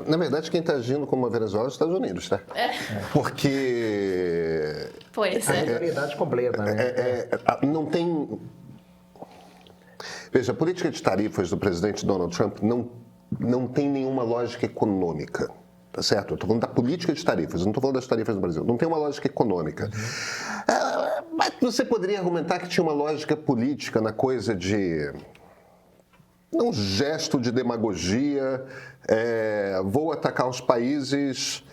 Na verdade, quem está agindo como a Venezuela é os Estados Unidos, tá? Porque... Pois é. A realidade completa, né? Não tem... Veja, a política de tarifas do presidente Donald Trump não tem nenhuma lógica econômica. Tá certo? Eu estou falando da política de tarifas, não estou falando das tarifas do Brasil. Não tem uma lógica econômica. Mas você poderia argumentar que tinha uma lógica política na coisa de um gesto de demagogia, vou atacar os países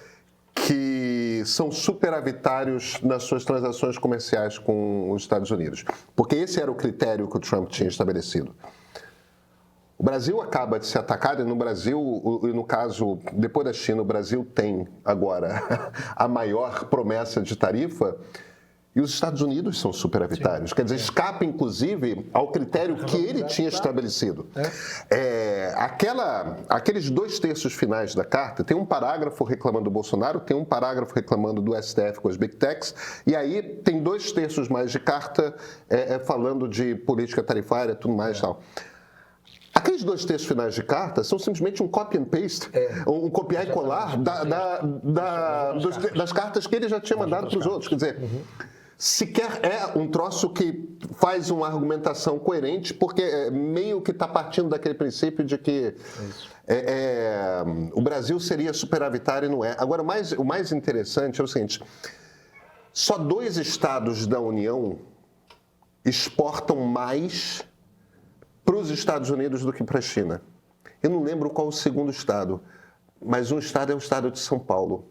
que são superavitários nas suas transações comerciais com os Estados Unidos. Porque esse era o critério que o Trump tinha estabelecido. O Brasil acaba de ser atacado e no Brasil, no caso, depois da China, o Brasil tem agora a maior promessa de tarifa e os Estados Unidos são superavitários. Sim. Quer dizer, escapa, inclusive, ao critério que ele tinha estabelecido. Aqueles 2 terços finais da carta, tem um parágrafo reclamando do Bolsonaro, tem um parágrafo reclamando do STF com as Big Techs, e aí tem 2 terços mais de carta falando de política tarifária e tudo mais e tal. Aqueles 2 terços finais de carta são simplesmente um copy and paste, um copiar e colar das cartas que ele já tinha mandado para os outros. Quer dizer, sequer é um troço que faz uma argumentação coerente, porque meio que está partindo daquele princípio de que o Brasil seria superavitário e não é. Agora, o mais interessante é o seguinte, só 2 estados da União exportam mais para os Estados Unidos do que para a China. Eu não lembro qual o segundo estado, mas um estado é o estado de São Paulo.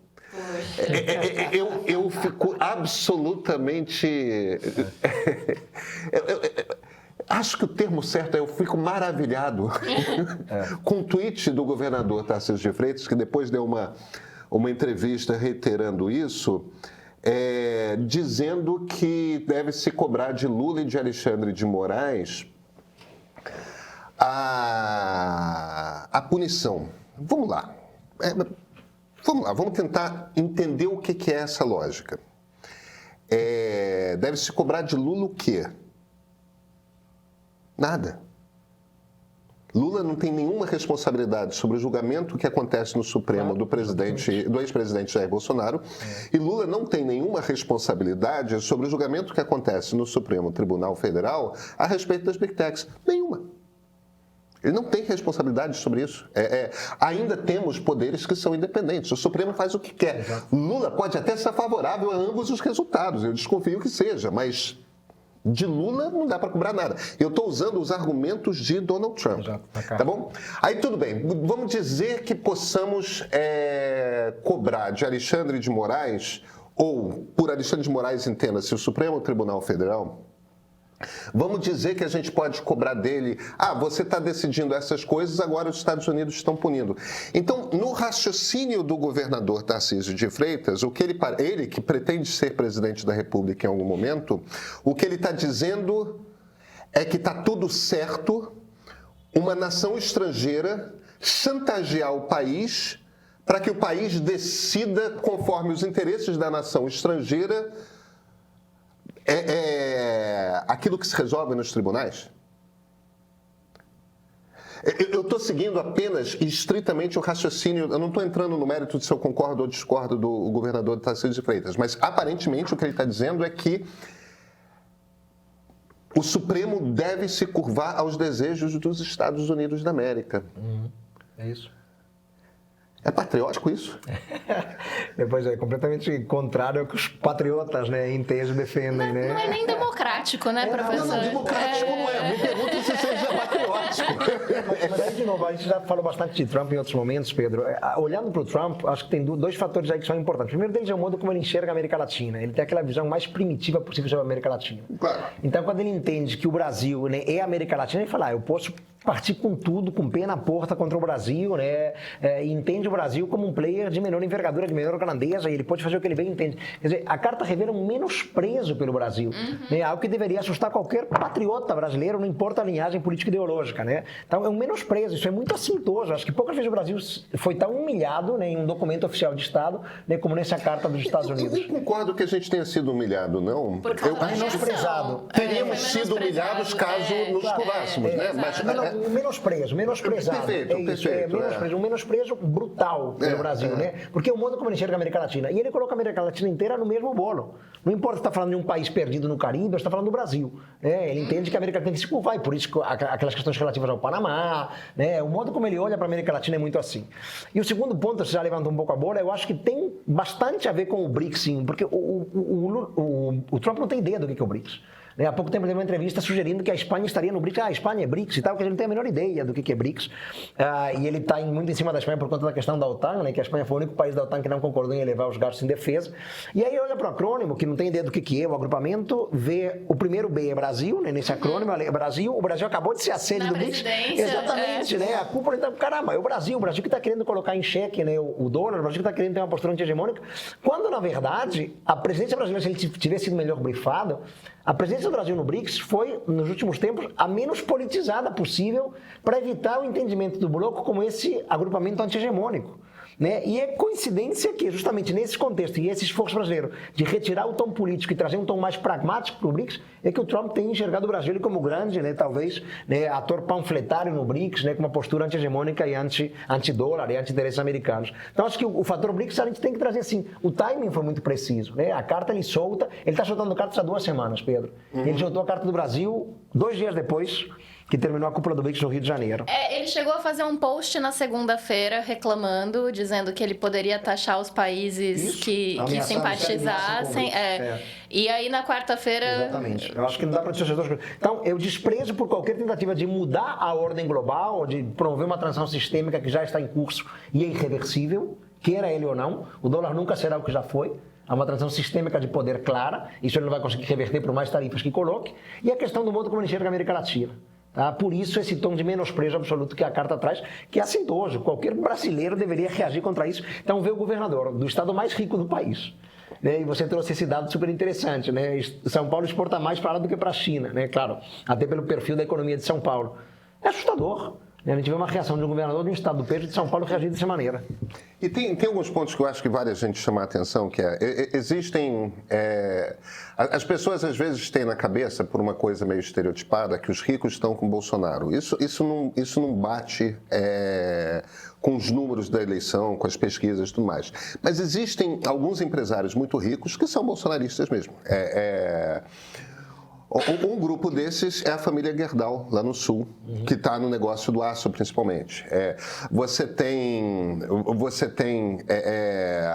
Eu fico absolutamente... Acho que o termo certo é eu fico maravilhado com o tweet do governador Tarcísio de Freitas, que depois deu uma entrevista reiterando isso, dizendo que deve se cobrar de Lula e de Alexandre de Moraes a punição. Vamos lá, vamos tentar entender o que é essa lógica. Deve se cobrar de Lula o quê? Nada. Lula não tem nenhuma responsabilidade sobre o julgamento que acontece no Supremo do ex-presidente Jair Bolsonaro, e Lula não tem nenhuma responsabilidade sobre o julgamento que acontece no Supremo Tribunal Federal a respeito das Big Techs. Nenhuma. Ele não tem responsabilidade sobre isso. Ainda temos poderes que são independentes. O Supremo faz o que quer. Exato. Lula pode até ser favorável a ambos os resultados. Eu desconfio que seja, mas de Lula não dá para cobrar nada. Eu estou usando os argumentos de Donald Trump. Exato. Tá bom? Aí tudo bem. Vamos dizer que possamos cobrar de Alexandre de Moraes, ou por Alexandre de Moraes entenda-se o Supremo Tribunal Federal. Vamos dizer que a gente pode cobrar dele, você está decidindo essas coisas, agora os Estados Unidos estão punindo. Então, no raciocínio do governador Tarcísio de Freitas, o que ele que pretende ser presidente da República em algum momento, o que ele está dizendo é que está tudo certo uma nação estrangeira chantagear o país para que o país decida conforme os interesses da nação estrangeira aquilo que se resolve nos tribunais? Eu estou seguindo apenas e estritamente o raciocínio, eu não estou entrando no mérito de se eu concordo ou discordo do governador Tarcísio de Freitas, mas aparentemente o que ele está dizendo é que o Supremo deve se curvar aos desejos dos Estados Unidos da América. É isso. É patriótico isso? Depois é completamente contrário ao que os patriotas, em tese, defendem, Não é nem democrático, né, professor? Não, democrático não é. Me pergunta se seja patriótico. Mas aí, de novo, a gente já falou bastante de Trump em outros momentos, Pedro. Olhando para o Trump, acho que tem 2 fatores aí que são importantes. O primeiro deles é o modo como ele enxerga a América Latina. Ele tem aquela visão mais primitiva possível sobre a América Latina. Claro. Então, quando ele entende que o Brasil é a América Latina, ele fala, eu posso partir com tudo, com pé na porta contra o Brasil, entende o Brasil como um player de menor envergadura, de menor grandeza, e ele pode fazer o que ele bem entende. Quer dizer, a carta revela um menosprezo pelo Brasil, algo que deveria assustar qualquer patriota brasileiro, não importa a linhagem política e ideológica, Então, é um menosprezo. desprezo, isso é muito assintoso. Acho que poucas vezes o Brasil foi tão humilhado, né, em um documento oficial de Estado, né, como nessa carta dos Estados Unidos. Eu não concordo que a gente tenha sido humilhado, não. Por causa da menosprezado. reação. Teríamos Foi sido humilhados caso nos curvássemos, né? exato. Não, menosprezado. Perfeito, Um menosprezo brutal pelo Brasil, né? Porque é o modo como ele enxerga a América Latina. E ele coloca a América Latina inteira no mesmo bolo. Não importa se está falando de um país perdido no Caribe ou se está falando do Brasil. Né? Ele entende que a América tem que se curvar, e por isso aquelas questões relativas ao Panamá, né? O modo como ele olha para a América Latina é muito assim. E o segundo ponto, você já levantou um pouco a bola, eu acho que tem bastante a ver com o BRICS, sim, porque o Trump não tem ideia do que é o BRICS. Há pouco tempo teve uma entrevista sugerindo que a Espanha estaria no BRICS. A Espanha é BRICS e tal, que a gente não tem a menor ideia do que é BRICS. E ele está muito em cima da Espanha por conta da questão da OTAN, né, que a Espanha foi o único país da OTAN que não concordou em elevar os gastos em defesa. E aí olha para o acrônimo, que não tem ideia do que é o agrupamento, vê o primeiro B é Brasil, né, nesse acrônimo, é Brasil. O Brasil acabou de ser a sede do BRICS. Exatamente, né? A culpa, então, caramba, é o Brasil que está querendo colocar em xeque, né, o dólar, o Brasil que está querendo ter uma postura anti-hegemônica, quando, na verdade, a presidência brasileira, se ele tivesse sido melhor brifado, a presença do Brasil no BRICS foi, nos últimos tempos, a menos politizada possível para evitar o entendimento do bloco como esse agrupamento anti-hegemônico. Né? E é coincidência que, justamente nesse contexto e esse esforço brasileiro de retirar o tom político e trazer um tom mais pragmático para o BRICS, é que o Trump tem enxergado o Brasil como grande, né, talvez, né, ator panfletário no BRICS, né, com uma postura anti-hegemônica e anti-dólar e anti-interesses americanos. Então, acho que o fator BRICS a gente tem que trazer assim. O timing foi muito preciso. Né? A carta ele solta, ele está soltando cartas há 2 semanas, Pedro. Ele soltou a carta do Brasil 2 dias depois que terminou a cúpula do BRICS no Rio de Janeiro. Ele chegou a fazer um post na segunda-feira reclamando, dizendo que ele poderia taxar os países que simpatizassem. E aí na quarta-feira... Exatamente. Eu acho que não dá para dissociar as duas coisas. Então, eu desprezo por qualquer tentativa de mudar a ordem global, de promover uma transição sistêmica que já está em curso e é irreversível, queira ele ou não. O dólar nunca será o que já foi. Há uma transição sistêmica de poder clara. Isso ele não vai conseguir reverter por mais tarifas que coloque. E a questão do modo como ele enxerga a América Latina. Tá? Por isso, esse tom de menosprezo absoluto que a carta traz, que é assintoso. Qualquer brasileiro deveria reagir contra isso. Então, vê o governador do estado mais rico do país. Né? E você trouxe esse dado super interessante. Né? São Paulo exporta mais para lá do que para a China. Né? Claro, até pelo perfil da economia de São Paulo. É assustador. A gente vê uma reação de um governador de um estado do peso de São Paulo reagir dessa maneira. E tem alguns pontos que eu acho que vale a gente chamar a atenção, que existem... as pessoas às vezes têm na cabeça, por uma coisa meio estereotipada, que os ricos estão com Bolsonaro. Isso não bate com os números da eleição, com as pesquisas e tudo mais. Mas existem alguns empresários muito ricos que são bolsonaristas mesmo. Um grupo desses é a família Gerdau, lá no Sul, que está no negócio do aço, principalmente. Você tem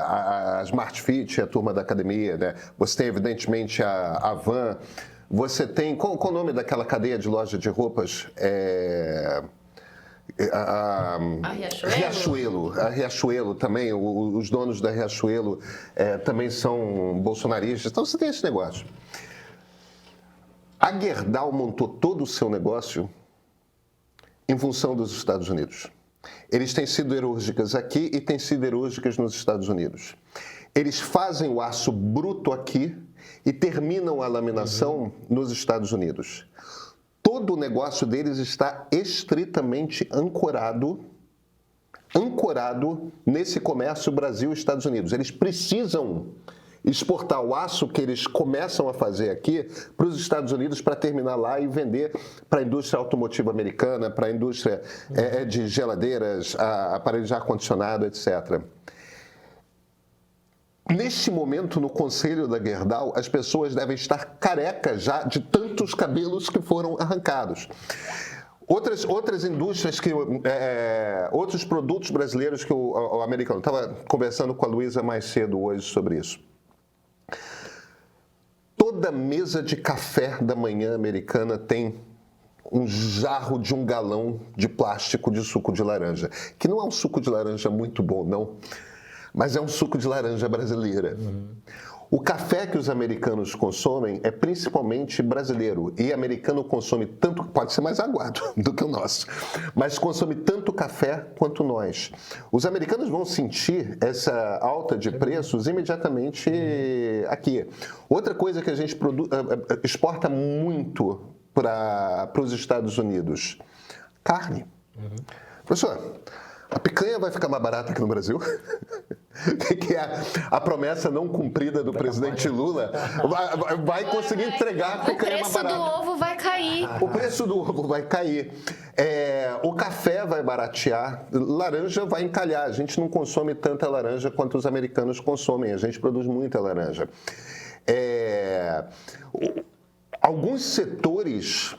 a Smart Fit, a turma da academia, né? Você tem, evidentemente, a Van. Você tem... Qual o nome daquela cadeia de loja de roupas? A Riachuelo? A Riachuelo também, os donos da Riachuelo também são bolsonaristas. Então, você tem esse negócio. A Gerdau montou todo o seu negócio em função dos Estados Unidos. Eles têm siderúrgicas aqui e têm siderúrgicas nos Estados Unidos. Eles fazem o aço bruto aqui e terminam a laminação nos Estados Unidos. Todo o negócio deles está estritamente ancorado nesse comércio Brasil e Estados Unidos. Eles precisam exportar o aço que eles começam a fazer aqui para os Estados Unidos para terminar lá e vender para a indústria automotiva americana, para a indústria de geladeiras, aparelhos de ar-condicionado, etc. Neste momento, no conselho da Gerdau, as pessoas devem estar carecas já de tantos cabelos que foram arrancados. Outras indústrias, outros produtos brasileiros que o americano... Estava conversando com a Luísa mais cedo hoje sobre isso. Toda mesa de café da manhã americana tem um jarro de 1 galão de plástico de suco de laranja, que não é um suco de laranja muito bom, não, mas é um suco de laranja brasileira. O café que os americanos consomem é principalmente brasileiro, e americano consome tanto, pode ser mais aguado do que o nosso, mas consome tanto café quanto nós. Os americanos vão sentir essa alta de preços imediatamente aqui. Outra coisa que a gente exporta muito para os Estados Unidos, carne. Professor, a picanha vai ficar mais barata aqui no Brasil? Que é a promessa não cumprida do presidente Lula? Vai conseguir entregar a picanha mais barata. O preço do ovo vai cair. O preço do ovo vai cair. O café vai baratear. Laranja vai encalhar. A gente não consome tanta laranja quanto os americanos consomem. A gente produz muita laranja. Alguns setores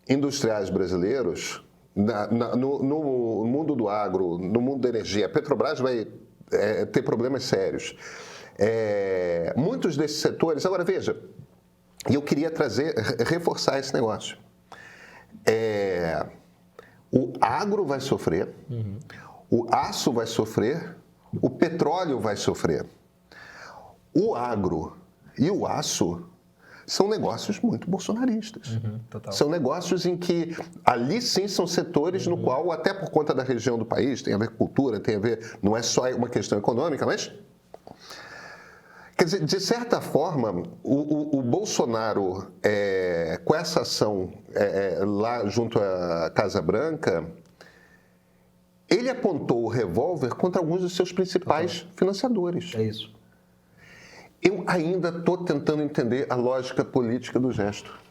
industriais brasileiros, no mundo do agro, no mundo da energia, a Petrobras vai ter problemas sérios. Muitos desses setores... Agora, veja, eu queria reforçar esse negócio. O agro vai sofrer, o aço vai sofrer, o petróleo vai sofrer. O agro e o aço são negócios muito bolsonaristas. São negócios em que, ali sim, são setores no qual, até por conta da região do país, tem a ver com cultura, tem a ver, não é só uma questão econômica, mas... Quer dizer, de certa forma, o Bolsonaro, com essa ação lá junto à Casa Branca, ele apontou o revólver contra alguns dos seus principais financiadores. É isso. Eu ainda estou tentando entender a lógica política do gesto.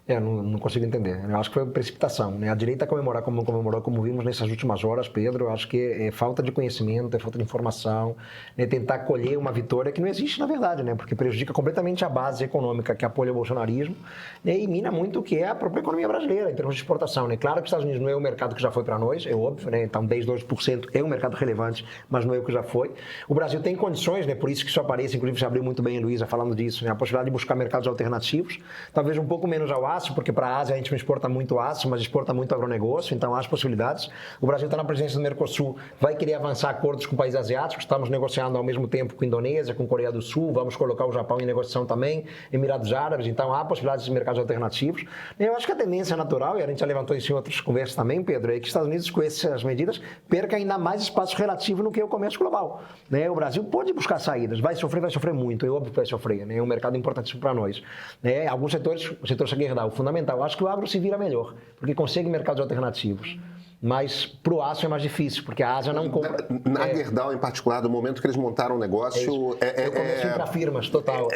Não consigo entender. Eu acho que foi precipitação, né? A direita comemorar como comemorou, como vimos nessas últimas horas, Pedro, eu acho que é falta de conhecimento, é falta de informação, né? Tentar colher uma vitória que não existe na verdade, né? Porque prejudica completamente a base econômica que apoia o bolsonarismo, né? E mina muito o que é a própria economia brasileira, em termos de exportação, né? Claro que os Estados Unidos não é o mercado que já foi para nós, é óbvio, né? Então 10, 12% é um mercado relevante, mas não é o que já foi. O Brasil tem condições, né? Por isso que isso aparece, inclusive você abriu muito bem a Luísa falando disso, né? A possibilidade de buscar mercados alternativos, talvez um pouco menos ao aço, porque para a Ásia a gente não exporta muito aço, mas exporta muito agronegócio, então há as possibilidades. O Brasil está na presença do Mercosul, vai querer avançar acordos com países asiáticos, estamos negociando ao mesmo tempo com a Indonésia, com a Coreia do Sul, vamos colocar o Japão em negociação também, Emirados Árabes, então há possibilidades de mercados alternativos. Eu acho que a tendência natural, e a gente já levantou isso em outras conversas também, Pedro, é que os Estados Unidos, com essas medidas, perca ainda mais espaço relativo no que é o comércio global. Né? O Brasil pode buscar saídas, vai sofrer muito, é óbvio que vai sofrer, né? É um mercado importantíssimo para nós. Né? Alguns setores, o setor Gerdau, o fundamental, eu acho que o agro se vira melhor, porque consegue mercados alternativos. Mas para o aço é mais difícil, porque a Ásia não compra. Na Gerdau, em particular, do momento que eles montaram o negócio... Eu comecei para firmas, total.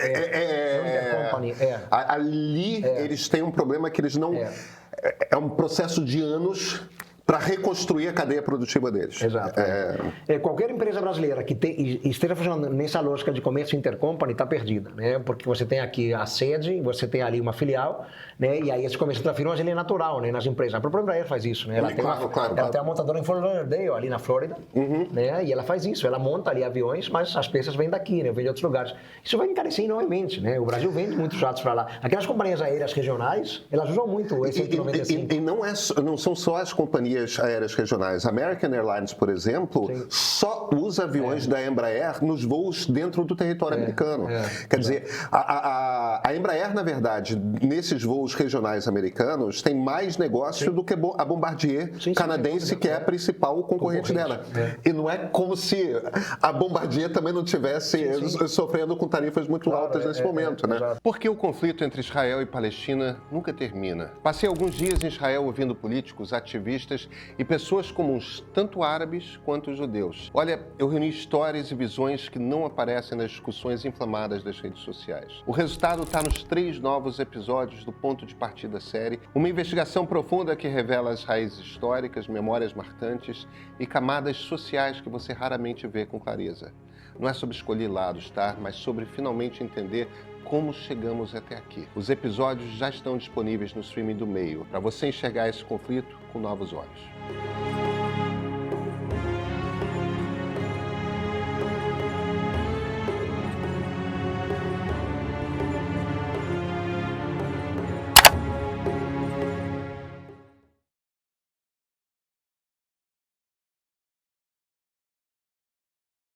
Ali eles têm um problema que eles não... É um processo de anos para reconstruir a cadeia produtiva deles. Exato. Qualquer empresa brasileira que esteja funcionando nessa lógica de comércio intercompany está perdida, né? Porque você tem aqui a sede, você tem ali uma filial, né? E aí esse comércio intrafirmas ele é natural, né? Nas empresas. A própria Embraer faz isso, né? Ela tem a montadora em Fort Lauderdale, ali na Flórida, né? E ela faz isso, ela monta ali aviões, mas as peças vêm daqui, né? Vêm de outros lugares. Isso vai encarecer enormemente, né? O Brasil vende muitos jatos para lá. Aquelas companhias aéreas regionais, elas usam muito esse 195. E não são só as companhias aéreas regionais. A American Airlines, por exemplo, só usa aviões da Embraer nos voos dentro do território americano. Quer dizer, a Embraer, na verdade, nesses voos regionais americanos, tem mais negócio do que a Bombardier canadense, que é a principal concorrente dela. E não é como se a Bombardier também não estivesse sofrendo com tarifas muito altas nesse momento, né? Porque o conflito entre Israel e Palestina nunca termina. Passei alguns dias em Israel ouvindo políticos, ativistas e pessoas comuns, tanto árabes quanto judeus. Olha, eu reuni histórias e visões que não aparecem nas discussões inflamadas das redes sociais. O resultado está nos 3 novos episódios do Ponto de Partida série, uma investigação profunda que revela as raízes históricas, memórias marcantes e camadas sociais que você raramente vê com clareza. Não é sobre escolher lados, tá? Mas sobre finalmente entender como chegamos até aqui. Os episódios já estão disponíveis no streaming do Meio, para você enxergar esse conflito com novos olhos.